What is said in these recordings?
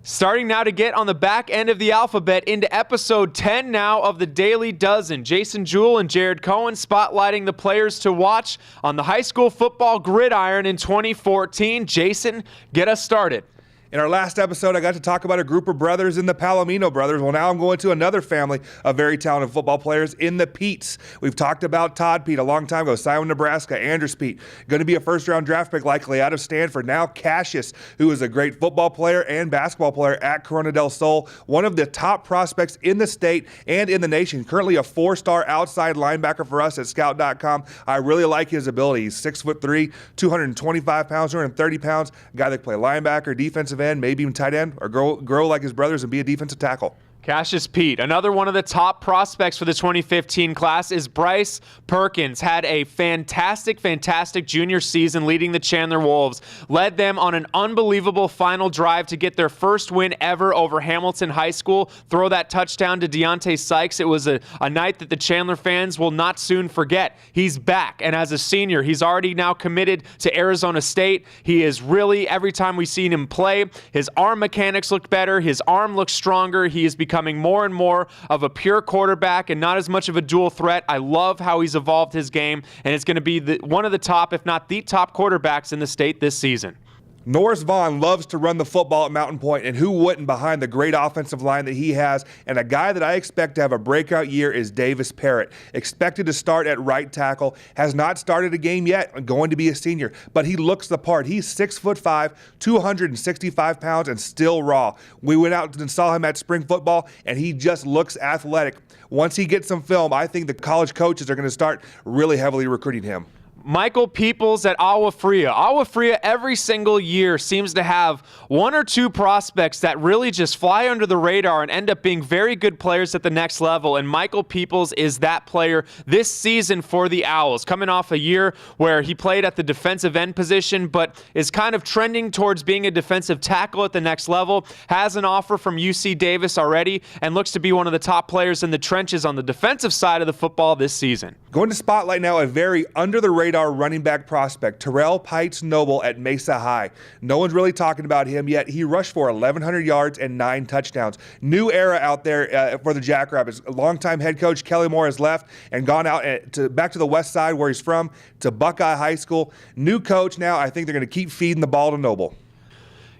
Starting now to get on the back end of the alphabet into episode 10 now of the Daily Dozen. Jason Jewell and Jared Cohen spotlighting the players to watch on the high school football gridiron in 2014. Jason, get us started. In our last episode, I got to talk about a group of brothers in the Palomino brothers. Well, now I'm going to another family of very talented football players in the Peets. We've talked about Todd Peet a long time ago, Simon, Nebraska, Andrews Peet, going to be a first-round draft pick likely out of Stanford. Now Cassius, who is a great football player and basketball player at Corona del Sol, one of the top prospects in the state and in the nation. Currently a 4-star outside linebacker for us at Scout.com. I really like his ability. He's 6'3", 225 pounds, 230 pounds, a guy that can play linebacker, defensive end, maybe even tight end, or grow like his brothers and be a defensive tackle. Cassius Peet, another one of the top prospects for the 2015 class, is Bryce Perkins. Had a fantastic junior season leading the Chandler Wolves. Led them on an unbelievable final drive to get their first win ever over Hamilton High School. Throw that touchdown to Deontay Sykes. It was a night that the Chandler fans will not soon forget. He's back, and as a senior, he's already now committed to Arizona State. He is really, every time we've seen him play, his arm mechanics look better. His arm looks stronger. He is becoming more and more of a pure quarterback and not as much of a dual threat. I love how he's evolved his game, and it's going to be one of the top, if not the top quarterbacks in the state this season. Norris Vaughn loves to run the football at Mountain Point, and who wouldn't behind the great offensive line that he has? And a guy that I expect to have a breakout year is Davis Parrott. Expected to start at right tackle, has not started a game yet, going to be a senior, but he looks the part. He's 6'5", 265 pounds, and still raw. We went out and saw him at spring football, and he just looks athletic. Once he gets some film, I think the college coaches are going to start really heavily recruiting him. Michael Peoples at Agua Fria. Agua Fria every single year seems to have one or two prospects that really just fly under the radar and end up being very good players at the next level, and Michael Peoples is that player this season for the Owls, coming off a year where he played at the defensive end position but is kind of trending towards being a defensive tackle at the next level, has an offer from UC Davis already, and looks to be one of the top players in the trenches on the defensive side of the football this season. Going to spotlight now a very under-the-radar running back prospect, Terrell Pites Noble at Mesa High. No one's really talking about him yet. He rushed for 1,100 yards and 9 touchdowns. New era out there for the Jackrabbits. Longtime head coach Kelly Moore has left and gone out back to the west side where he's from, to Buckeye High School. New coach now. I think they're going to keep feeding the ball to Noble.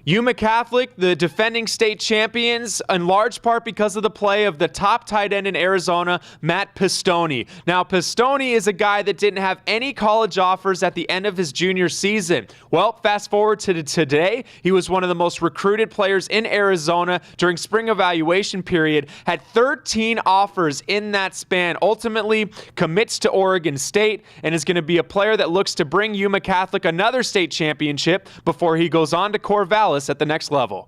Yuma Catholic, the defending state champions, in large part because of the play of the top tight end in Arizona, Matt Pistone. Now, Pistone is a guy that didn't have any college offers at the end of his junior season. Well, fast forward to today, he was one of the most recruited players in Arizona during spring evaluation period, had 13 offers in that span, ultimately commits to Oregon State, and is going to be a player that looks to bring Yuma Catholic another state championship before he goes on to Corvallis at the next level.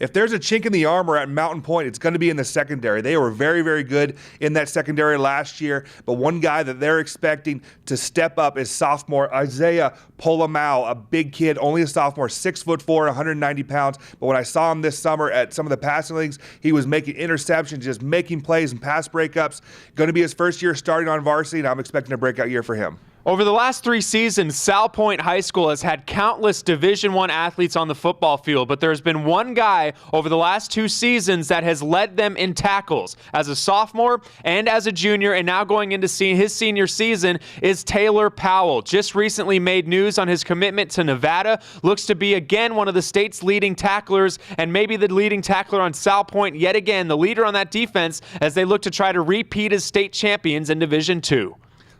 If there's a chink in the armor at Mountain Point, it's going to be in the secondary. They were very, very good in that secondary last year, but one guy that they're expecting to step up is sophomore Isaiah Polamau, a big kid, only a sophomore, 6'4", 190 pounds. But when I saw him this summer at some of the passing leagues, he was making interceptions, just making plays and pass breakups. Going to be his first year starting on varsity, and I'm expecting a breakout year for him. Over the last 3 seasons, Sal Point High School has had countless Division I athletes on the football field, but there's been one guy over the last 2 seasons that has led them in tackles. As a sophomore and as a junior, and now going into his senior season, is Taylor Powell. Just recently made news on his commitment to Nevada. Looks to be, again, one of the state's leading tacklers, and maybe the leading tackler on Sal Point yet again, the leader on that defense, as they look to try to repeat as state champions in Division II.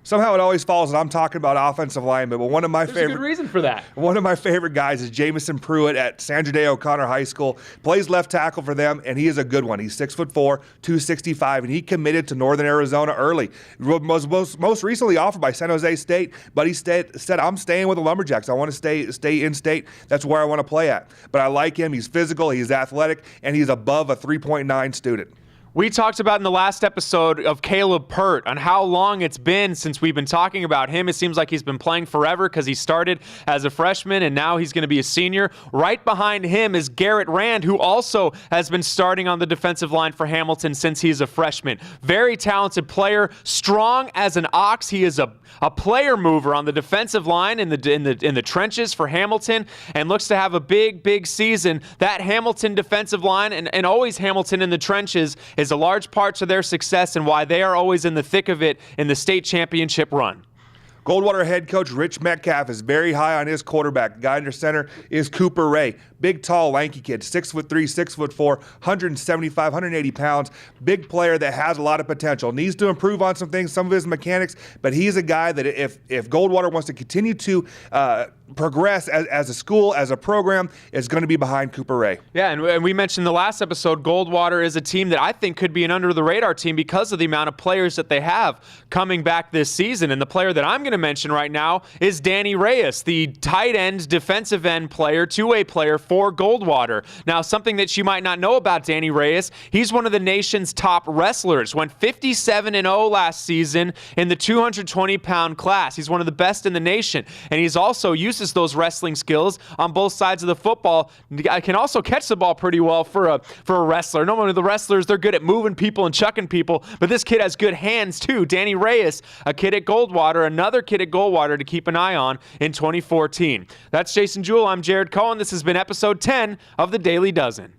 Somehow it always falls that I'm talking about offensive linemen, but one of my There's a good reason for that. One of my favorite guys is Jamison Pruitt at Sandra Day O'Connor High School. Plays left tackle for them, and he is a good one. He's 6'4", 265, and he committed to Northern Arizona early. Was most recently offered by San Jose State, but he said, I'm staying with the Lumberjacks. I want to stay in state. That's where I want to play at. But I like him. He's physical, he's athletic, and he's above a 3.9 student. We talked about in the last episode of Caleb Pert on how long it's been since we've been talking about him. It seems like he's been playing forever because he started as a freshman and now he's going to be a senior. Right behind him is Garrett Rand, who also has been starting on the defensive line for Hamilton since he's a freshman. Very talented player, strong as an ox. He is a player mover on the defensive line in the trenches for Hamilton and looks to have a big season. That Hamilton defensive line and always Hamilton in the trenches is a large part to their success and why they are always in the thick of it in the state championship run. Goldwater head coach Rich Metcalf is very high on his quarterback. The guy under center is Cooper Ray. Big, tall, lanky kid, 6'3", 6'4", 175, 180 pounds. Big player that has a lot of potential. Needs to improve on some things, some of his mechanics, but he's a guy that if Goldwater wants to continue to progress as a school, as a program, is going to be behind Cooper Ray. Yeah, and we mentioned in the last episode, Goldwater is a team that I think could be an under-the-radar team because of the amount of players that they have coming back this season. And the player that I'm going to mention right now is Danny Reyes, the tight end, defensive end player, two-way player for Goldwater. Now, something that you might not know about Danny Reyes, he's one of the nation's top wrestlers. Went 57-0 last season in the 220-pound class. He's one of the best in the nation, and he's also uses those wrestling skills on both sides of the football. I can also catch the ball pretty well for a wrestler. Normally the wrestlers, they're good at moving people and chucking people, but this kid has good hands too. Danny Reyes, a kid at Goldwater, another kid at Goldwater to keep an eye on in 2014. That's Jason Jewell. I'm Jared Cohen. This has been episode 10 of the Daily Dozen.